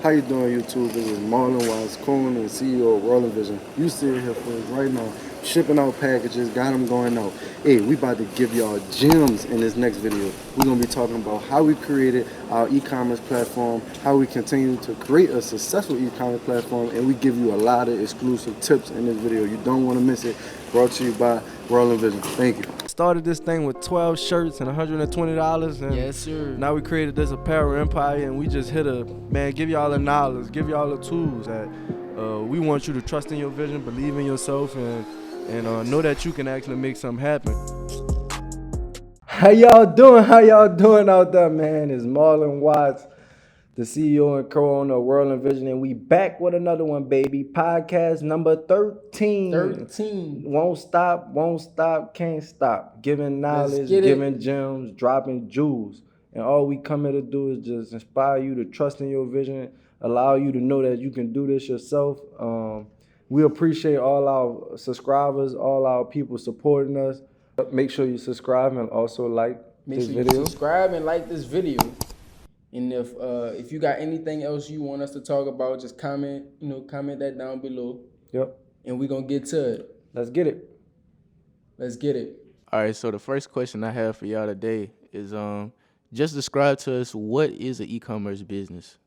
How you doing, YouTube? This is Marlon Wise, Coon and CEO of WRLDINVSN. You see here for us right now, shipping out packages, got them going out. Hey, we about to give y'all gems in this next video. We're going to be talking about how we created our e-commerce platform, how we continue to create a successful e-commerce platform, and we give you a lot of exclusive tips in this video. You don't want to miss it. Brought to you by WRLDINVSN. Thank you. Started this thing with 12 shirts and $120, and yes, sir. Now we created this apparel empire, and we just hit give y'all the knowledge, give y'all the tools that we want you to trust in your vision, believe in yourself, and know that you can actually make something happen. How y'all doing? How y'all doing out there, man? It's Marlon Watts, the CEO and co-owner of WRLDINVSN, and we back with another one, baby. Podcast number 13. 13. Won't stop, can't stop. Giving knowledge, giving gems, dropping jewels. And all we come here to do is just inspire you to trust in your vision, allow you to know that you can do this yourself. We appreciate all our subscribers, all our people supporting us. Make sure you subscribe and also like this video. Make sure you subscribe and like this video. And if you got anything else you want us to talk about, just comment that down below. Yep. And we're going to get to it. Let's get it. Let's get it. All right, so the first question I have for y'all today is just describe to us what is an e-commerce business.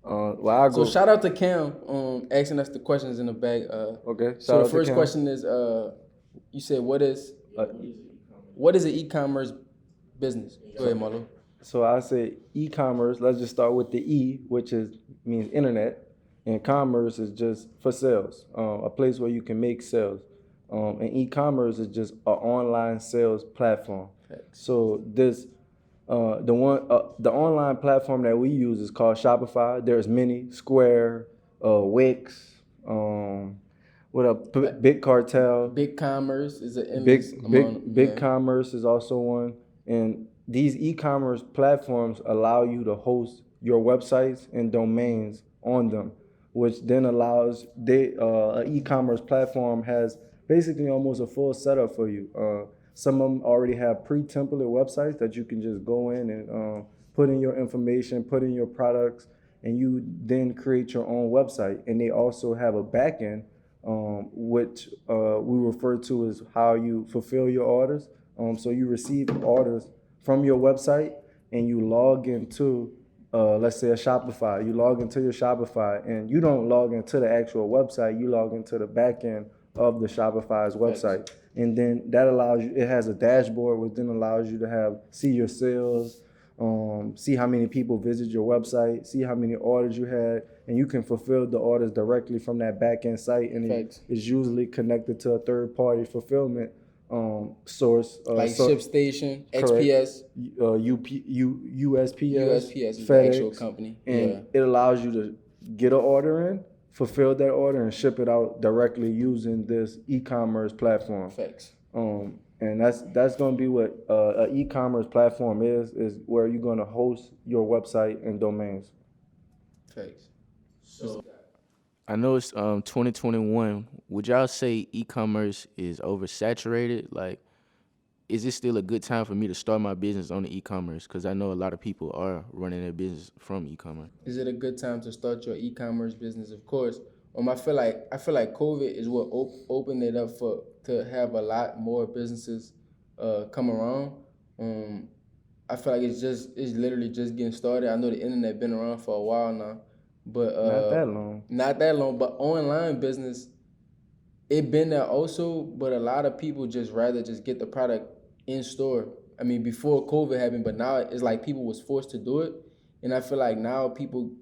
So shout out to Cam asking us the questions in the back. Okay. So the first question is, you said what is an e-commerce business? Go ahead, Marlo. So I say e-commerce. Let's just start with the E, which means internet, and commerce is just for sales, a place where you can make sales. And e-commerce is just an online sales platform. So this, the online platform that we use is called Shopify. There's many: Square, Wix, Big Cartel. Big Commerce is an Big Commerce is also one, and these e-commerce platforms allow you to host your websites and domains on them, which then allows an e-commerce platform has basically almost a full setup for you. Some of them already have pre-templated websites that you can just go in and put in your information, put in your products, and you then create your own website. And they also have a backend, which we refer to as how you fulfill your orders. So you receive orders from your website and you log into, let's say, a Shopify. You log into your Shopify, and you don't log into the actual website. You log into the backend of the Shopify's website. And then that allows you, it has a dashboard, which then allows you to see your sales, see how many people visit your website, see how many orders you had, and you can fulfill the orders directly from that back-end site. And it is usually connected to a third-party fulfillment source. Like ShipStation, XPS, USPS, is FedEx, the actual company. And it allows you to get an order in, fulfill that order, and ship it out directly using this e-commerce platform. And that's going to be what an e-commerce platform is where you're going to host your website and domains. So I know it's 2021. Would y'all say e-commerce is oversaturated? Like, is it still a good time for me to start my business on the e-commerce? Because I know a lot of people are running their business from e-commerce. Is it a good time to start your e-commerce business? Of course. I feel like COVID is what opened it up to have a lot more businesses come around. I feel like it's literally just getting started. I know the internet been around for a while now, but not that long. But online business, it been there also. But a lot of people just rather just get the product in store. I mean, before COVID happened, but now it's like people was forced to do it, and I feel like now people,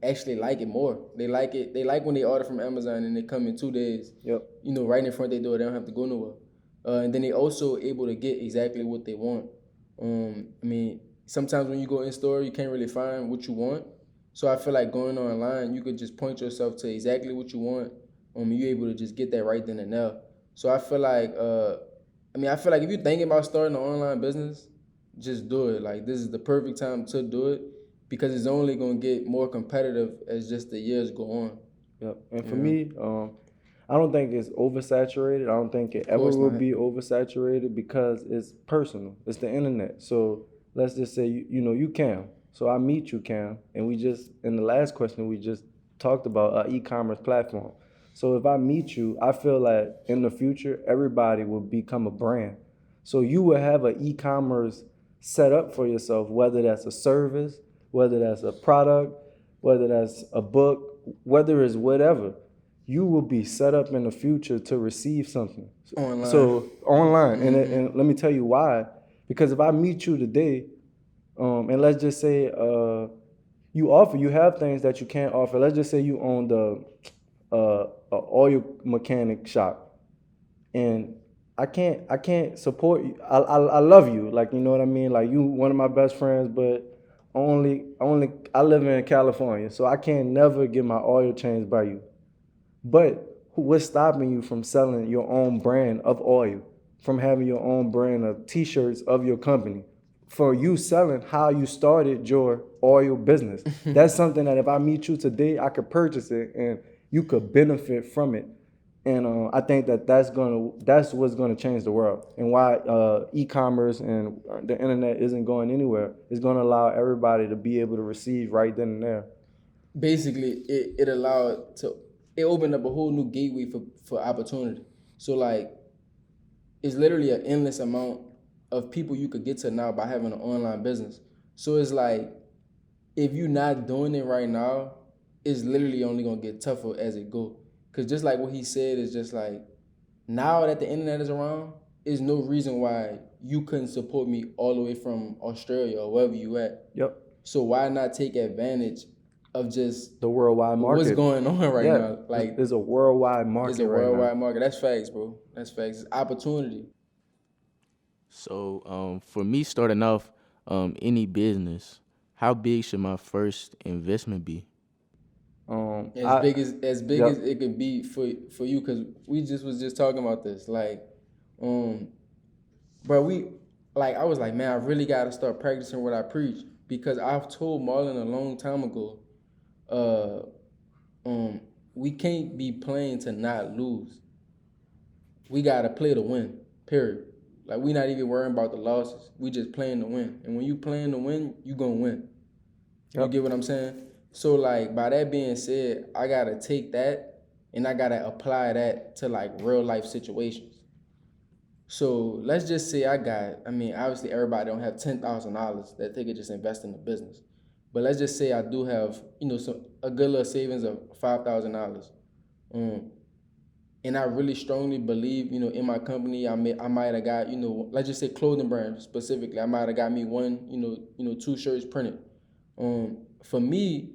actually like it more. They like it. They like when they order from Amazon and they come in 2 days. Yep. Right in front of their door. They don't have to go nowhere. And then they also able to get exactly what they want. I mean, sometimes when you go in store, you can't really find what you want. So I feel like going online, you could just point yourself to exactly what you want. You're able to just get that right then and there. So I feel like, if you're thinking about starting an online business, just do it. Like, this is the perfect time to do it, because it's only going to get more competitive as just the years go on. Yep. And for me, I don't think it's oversaturated. I don't think it ever will be oversaturated because it's personal. It's the internet. So let's just say, you can. So I meet you, Cam, and we just, in the last question, we just talked about an e-commerce platform. So if I meet you, I feel like in the future, everybody will become a brand. So you will have an e-commerce set up for yourself, whether that's a service, whether that's a product, whether that's a book, whether it's whatever. You will be set up in the future to receive something. Online. So online, and let me tell you why. Because if I meet you today, and let's just say you have things that you can't offer. Let's just say you own the a oil mechanic shop, and I can't support you. I love you, like, you know what I mean. Like, you one of my best friends, but I live in California, so I can't never get my oil changed by you. But what's stopping you from selling your own brand of oil, from having your own brand of T-shirts of your company, for you selling how you started your oil business? That's something that if I meet you today, I could purchase it and you could benefit from it. And I think that's what's gonna change the world, and why e-commerce and the internet isn't going anywhere. It's gonna allow everybody to be able to receive right then and there. Basically, it opened up a whole new gateway for opportunity. So like, it's literally an endless amount of people you could get to now by having an online business. So it's like, if you're not doing it right now, it's literally only gonna get tougher as it go. Cause just like what he said, is just like, now that the internet is around, there's no reason why you couldn't support me all the way from Australia or wherever you at. Yep. So why not take advantage of just The worldwide market. what's going on right now? Like, there's a worldwide market. It's a worldwide market. That's facts, bro. That's facts. It's opportunity. So for me, starting off any business, how big should my first investment be? As big as it could be for you, because we was just talking about this. Like, bro, I was like, man, I really got to start practicing what I preach, because I've told Marlon a long time ago, we can't be playing to not lose. We got to play to win, period. Like, we not even worrying about the losses. We just playing to win. And when you playing to win, you gonna win. Yep. You get what I'm saying? So, like, by that being said, I got to take that and I got to apply that to, like, real life situations. So let's just say obviously everybody don't have $10,000 that they could just invest in the business. But let's just say I do have, a good little savings of $5,000. And I really strongly believe, in my company, I might have got, let's just say clothing brand specifically. I might have got me one, 2 shirts printed. For me,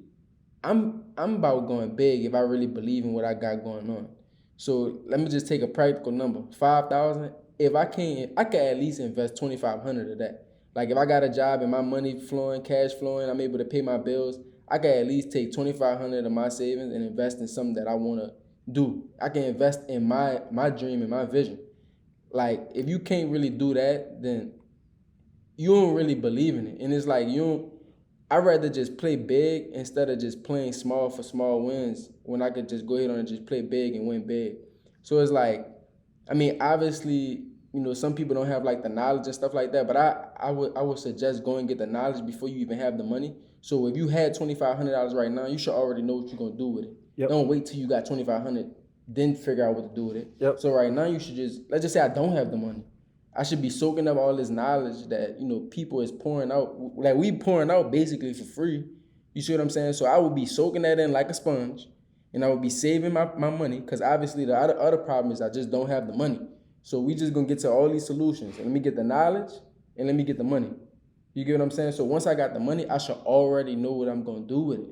I'm about going big if I really believe in what I got going on. So let me just take a practical number. 5,000. If I can at least invest 2,500 of that. Like, if I got a job and my money flowing, cash flowing, I'm able to pay my bills, I can at least take 2,500 of my savings and invest in something that I want to do. I can invest in my dream and my vision. Like, if you can't really do that, then you don't really believe in it. And it's like, I'd rather just play big instead of just playing small for small wins, when I could just go ahead and just play big and win big. So it's like, obviously, some people don't have like the knowledge and stuff like that, but I would suggest go and get the knowledge before you even have the money. So if you had $2,500 right now, you should already know what you're gonna do with it. Yep. Don't wait till you got $2,500, then figure out what to do with it. Yep. So right now you should let's just say I don't have the money. I should be soaking up all this knowledge that, people is pouring out. Like, we pouring out basically for free. You see what I'm saying? So I would be soaking that in like a sponge, and I would be saving my money, because obviously the other problem is I just don't have the money. So we just gonna get to all these solutions. And let me get the knowledge and let me get the money. You get what I'm saying? So once I got the money, I should already know what I'm gonna do with it.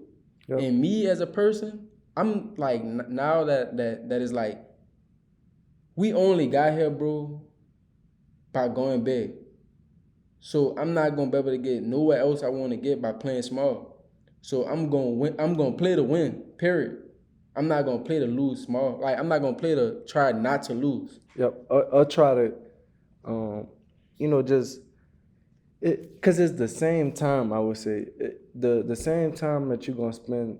Yep. And me as a person, I'm like, now that is like, we only got here, bro, by going big. So I'm not gonna be able to get nowhere else I want to get by playing small. So I'm gonna win. I'm gonna play to win, period. I'm not gonna play to lose small. Like, I'm not gonna play to try not to lose. Yep. I'll try to, because it's the same time, I would say, the same time that you're gonna spend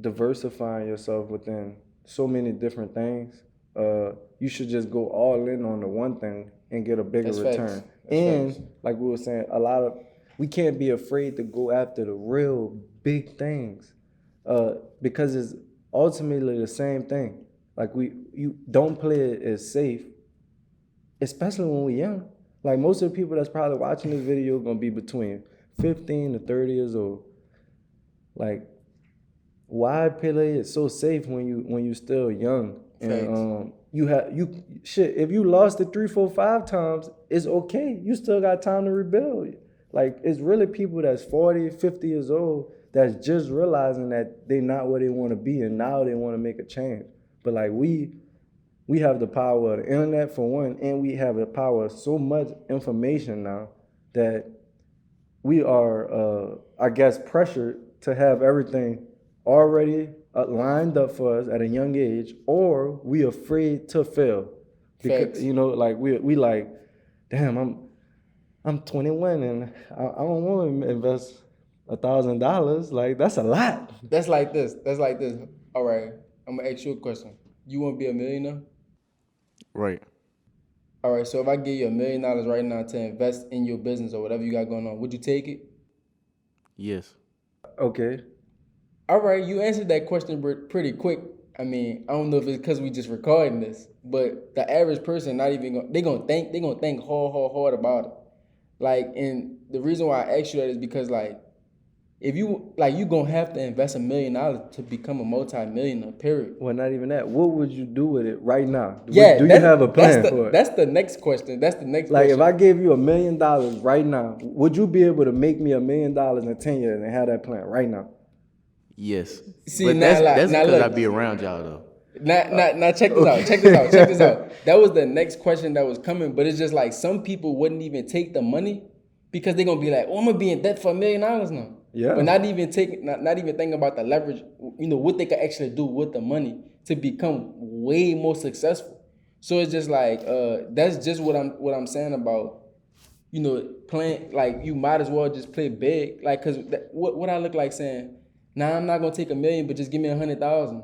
diversifying yourself within so many different things. You should just go all in on the one thing and get a bigger return. Like we were saying, a lot of we can't be afraid to go after the real big things, because it's ultimately the same thing. Like you don't play it as safe, especially when we're young. Like most of the people that's probably watching this video are gonna be between 15 to 30 years old. Like, why play it so safe when you still young? And if you lost it 3, 4, 5 times, it's okay. You still got time to rebuild. Like, it's really people that's 40, 50 years old that's just realizing that they not where they want to be, and now they want to make a change. But like we have the power of the internet for one, and we have the power of so much information now that we are, I guess, pressured to have everything already lined up for us at a young age, or we afraid to fail. Because, like we like, damn, I'm 21 and I don't want to invest $1,000. Like, that's a lot. That's like this. All right, I'm gonna ask you a question. You want to be a millionaire? Right. All right, so if I give you $1 million right now to invest in your business or whatever you got going on, would you take it? Yes. Okay. All right, you answered that question pretty quick. I mean, I don't know if it's because we just recording this, but the average person not even gonna think hard about it. Like, and the reason why I asked you that is because, like, if you gonna have to invest $1 million to become a multi-millionaire, period. Well, not even that. What would you do with it right now? Do Yeah, you have a plan for it? That's the next question. Like, if I gave you $1 million right now, would you be able to make me $1 million in 10 years and have that plan right now? Yes. See, but now, that's now because look, I be around y'all though. Now check this out. Check this out. That was the next question that was coming, but it's just like some people wouldn't even take the money because they're gonna be like, "Oh, I'm gonna be in debt for $1 million now." Yeah. But not even thinking about the leverage, what they could actually do with the money to become way more successful. So it's just like that's just what I'm saying about, playing, like, you might as well just play big, like, cause what I look like saying, nah, I'm not gonna take $1 million, but just give me 100,000.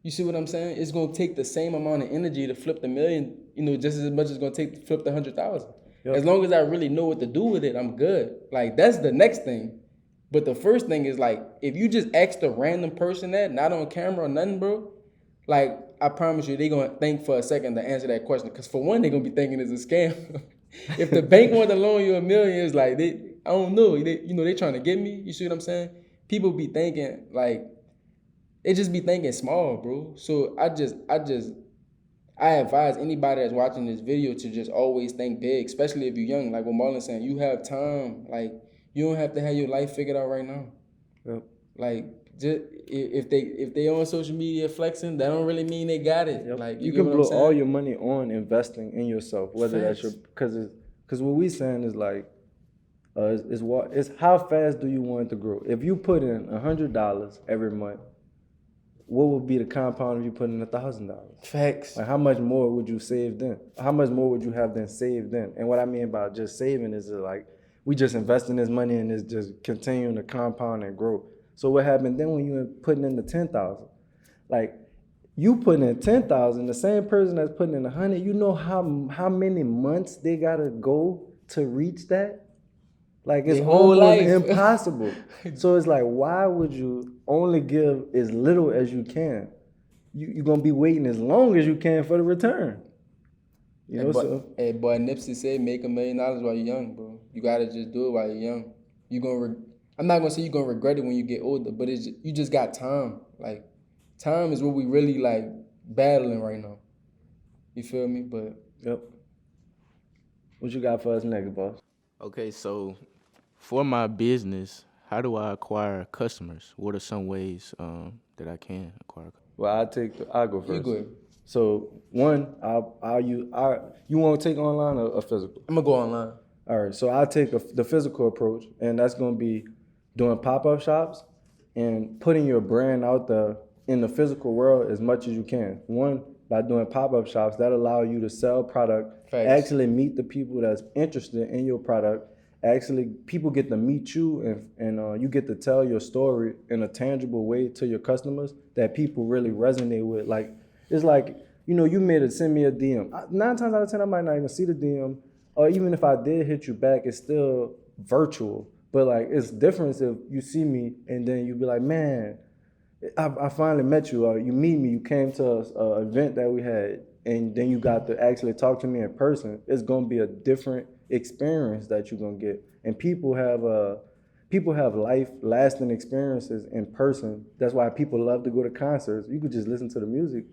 You see what I'm saying? It's gonna take the same amount of energy to flip the $1 million, just as much as it's gonna take to flip the 100,000. Yep. As long as I really know what to do with it, I'm good. Like, that's the next thing. But the first thing is, like, if you just ask a random person that, not on camera or nothing, bro, like, I promise you, they're gonna think for a second to answer that question. Cause for one, they're gonna be thinking it's a scam. If the bank want to loan you $1 million, it's like, I don't know, they trying to get me. You see what I'm saying? People be thinking, like, they just be thinking small, bro. So I advise anybody that's watching this video to just always think big, especially if you're young. Like what Marlon saying, you have time. Like, you don't have to have your life figured out right now. Yep. Like, just if they on social media flexing, that don't really mean they got it. Yep. Like, you can blow all your money on investing in yourself, whether that's your, because what we saying is like, it's how fast do you want it to grow? If you put in $100 every month, what would be the compound if you put in $1,000? Facts. Like, how much more would you save then? How much more would you have then saved then? And what I mean by just saving is like, we just investing this money and it's just continuing to compound and grow. So what happened then when you were putting in the 10,000? Like, you putting in 10,000, the same person that's putting in 100, you know how many months they gotta go to reach that? Like, it's almost impossible. So it's like, why would you only give as little as you can? You're going to be waiting as long as you can for the return. Hey, boy, Nipsey said, make $1 million while you're young, bro. You got to just do it while you're young. I'm not going to say you're going to regret it when you get older, but you just got time. Like, time is what we really, like, battling right now. You feel me? But yep. What you got for us next, boss? Okay, so for my business, how do I acquire customers? What are some ways that I can acquire? Well, I'll go first. You go ahead. So one, you want to take online or physical? I'm gonna go online. All right, so I'll take the physical approach, and that's gonna be doing pop-up shops and putting your brand out there in the physical world as much as you can. One, by doing pop-up shops, that allow you to sell product, actually meet the people that's interested in your product. Actually, people get to meet you, and you get to tell your story in a tangible way to your customers that people really resonate with. Like, it's like, you made it, send me a DM. 9 times out of 10, I might not even see the DM, or even if I did hit you back, it's still virtual. But like it's different if you see me and then you be like, man, I finally met you, or you meet me, you came to a event that we had, and then you got to actually talk to me in person. It's gonna be a different experience that you're gonna get, and people have life lasting experiences in person. That's why people love to go to concerts. You could just listen to the music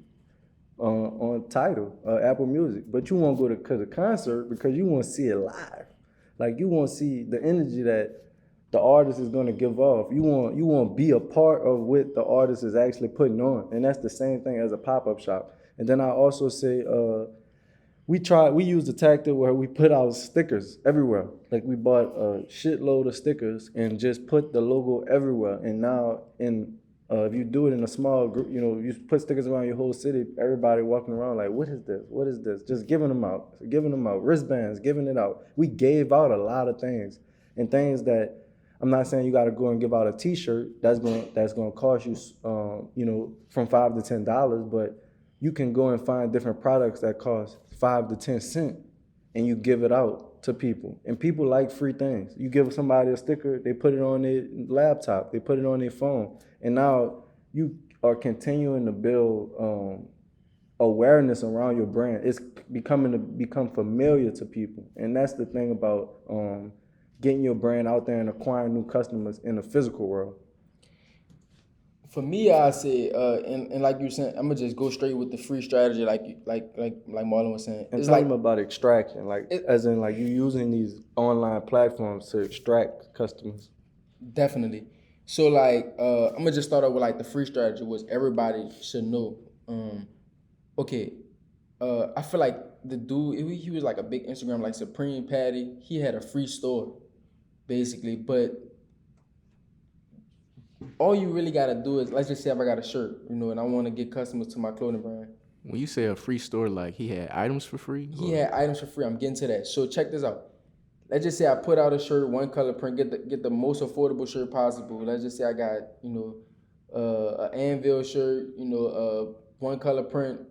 on Tidal, Apple Music, but you won't go to the concert because you want to see it live. Like you want to see the energy that the artist is going to give off. You want to be a part of what the artist is actually putting on, and that's the same thing as a pop-up shop. And then I also say we used the tactic where we put out stickers everywhere. Like we bought a shitload of stickers and just put the logo everywhere. And now if you do it in a small group, you put stickers around your whole city, everybody walking around like, what is this? What is this? Just giving them out, wristbands, giving it out. We gave out a lot of things, and things that I'm not saying you got to go and give out a T-shirt that's going to cost you, from $5 to $10, but you can go and find different products that cost 5 to 10 cents, and you give it out to people. And people like free things. You give somebody a sticker, they put it on their laptop, they put it on their phone, and now you are continuing to build awareness around your brand. It's become familiar to people, and that's the thing about getting your brand out there and acquiring new customers in the physical world. For me, I say, and like you said, I'm gonna just go straight with the free strategy, like Marlon was saying. And it's tell like them about extraction, as in you using these online platforms to extract customers. Definitely. So I'm gonna just start off with the free strategy, which everybody should know. I feel like the dude, he was like a big Instagram, like Supreme Patty. He had a free store, basically, but all you really gotta do is, let's just say if I got a shirt, and I want to get customers to my clothing brand. When you say a free store, like he had items for free? He had items for free. I'm getting to that. So check this out. Let's just say I put out a shirt, one color print, get the most affordable shirt possible. Let's just say I got, an Anvil shirt, one color print,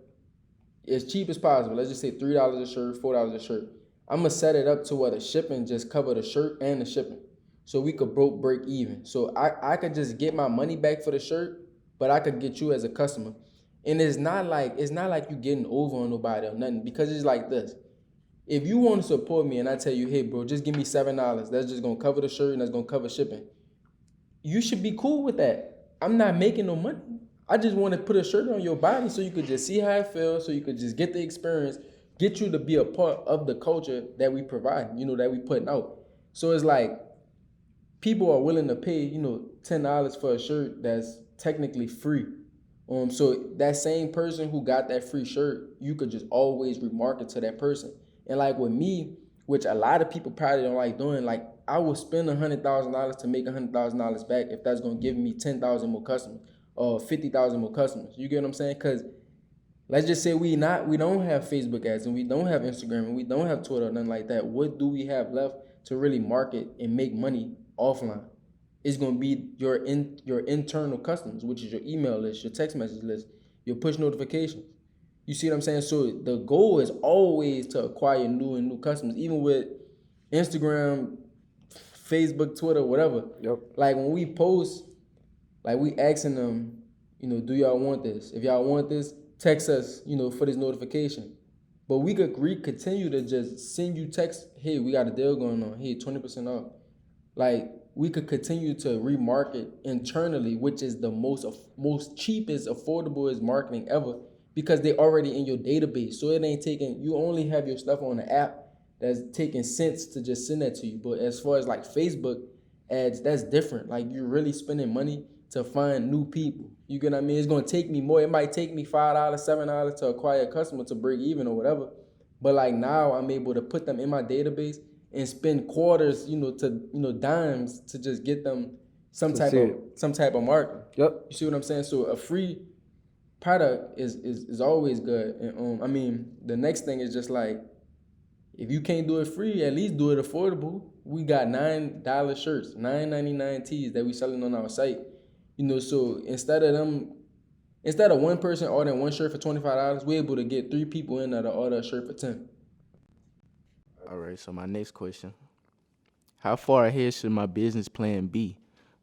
as cheap as possible. Let's just say $3 a shirt, $4 a shirt. I'm gonna set it up to where the shipping just cover the shirt and the shipping, so we could break even. So I could just get my money back for the shirt, but I could get you as a customer. And it's not like you getting over on nobody or nothing, because it's like this. If you want to support me and I tell you, hey bro, just give me $7, that's just gonna cover the shirt and that's gonna cover shipping, you should be cool with that. I'm not making no money. I just want to put a shirt on your body so you could just see how it feels, so you could just get the experience, get you to be a part of the culture that we provide, that we putting out. So it's like people are willing to pay, $10 for a shirt that's technically free. So that same person who got that free shirt, you could just always remarket to that person. And like with me, which a lot of people probably don't like doing, I will spend $100,000 to make $100,000 back if that's gonna give me 10,000 more customers or 50,000 more customers. You get what I'm saying? Because let's just say we don't have Facebook ads and we don't have Instagram and we don't have Twitter or nothing like that. What do we have left to really market and make money offline? It's gonna be your internal customers, which is your email list, your text message list, your push notifications. You see what I'm saying? So the goal is always to acquire new customers, even with Instagram, Facebook, Twitter, whatever. Yep. Like when we post, we asking them, do y'all want this? If y'all want this, text us, for this notification. But we could continue to just send you text, hey, we got a deal going on, hey, 20% off. We could continue to remarket internally, which is the most cheapest, affordable marketing ever, because they're already in your database. So it ain't taking, you only have your stuff on the app that's taking cents to just send that to you. But as far as Facebook ads, that's different. You're really spending money to find new people. You get what I mean? It's gonna take me more. It might take me $5, $7 to acquire a customer to break even or whatever. But now I'm able to put them in my database and spend quarters, to dimes to just get them some type of marketing. Yep. You see what I'm saying? So a free product is always good. And the next thing is just if you can't do it free, at least do it affordable. We got $9 shirts, $9.99 tees that we selling on our site. So instead of one person ordering one shirt for $25, we're able to get 3 people in there to order a shirt for $10. All right, so my next question. How far ahead should my business plan be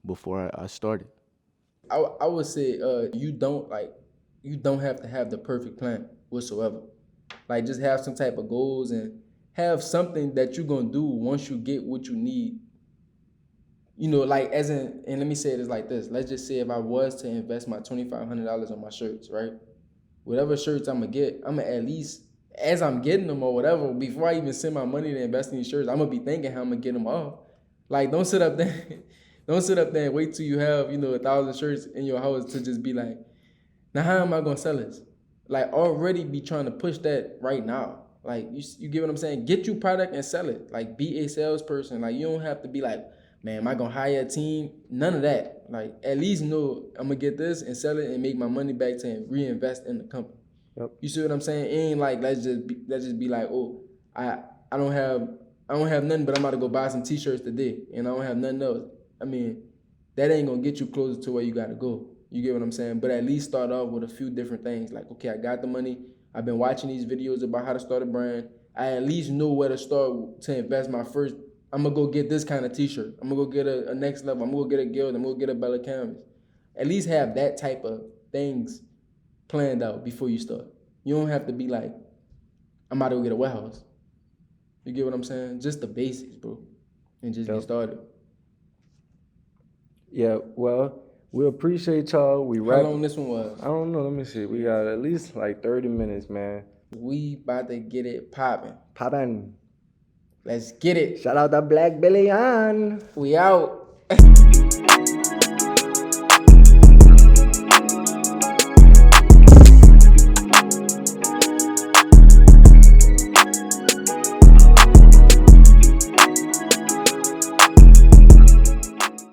before I start it? I would say you don't have to have the perfect plan whatsoever. Like just have some type of goals and have something that you're gonna do once you get what you need. You know, like as in, and let me say it is like this. Let's just say if I was to invest my $2,500 on my shirts, right? Whatever shirts I'm gonna get, I'm gonna at least, as I'm getting them or whatever, before I even send my money to invest in these shirts, I'm gonna be thinking how I'm gonna get them off. Like, don't sit up there, don't sit up there and wait till you have 1,000 shirts in your house to just be like, now how am I gonna sell this? Like, already be trying to push that right now. Like, you get what I'm saying? Get you product and sell it. Like, be a salesperson. Like, you don't have to be like, man, am I gonna hire a team? None of that. Like, at least know I'm gonna get this and sell it and make my money back to reinvest in the company. Yep. You see what I'm saying? It ain't like let's just be like, oh, I don't have nothing, but I'm about to go buy some t-shirts today, and I don't have nothing else. I mean, that ain't gonna get you closer to where you gotta go. You get what I'm saying? But at least start off with a few different things. Like, okay, I got the money. I've been watching these videos about how to start a brand. I at least know where to start to invest my first. I'm gonna go get this kind of t-shirt. I'm gonna go get a next level. I'm gonna go get a guild. I'm gonna get a Bella canvas. At least have that type of things planned out before you start. You don't have to be like, I'm about to go get a warehouse. You get what I'm saying? Just the basics, bro. And just get started. Yeah, well, we appreciate y'all. How long this one was? I don't know. Let me see. We got at least like 30 minutes, man. We about to get it popping. Poppin'. Let's get it. Shout out to Black Billy on. We out.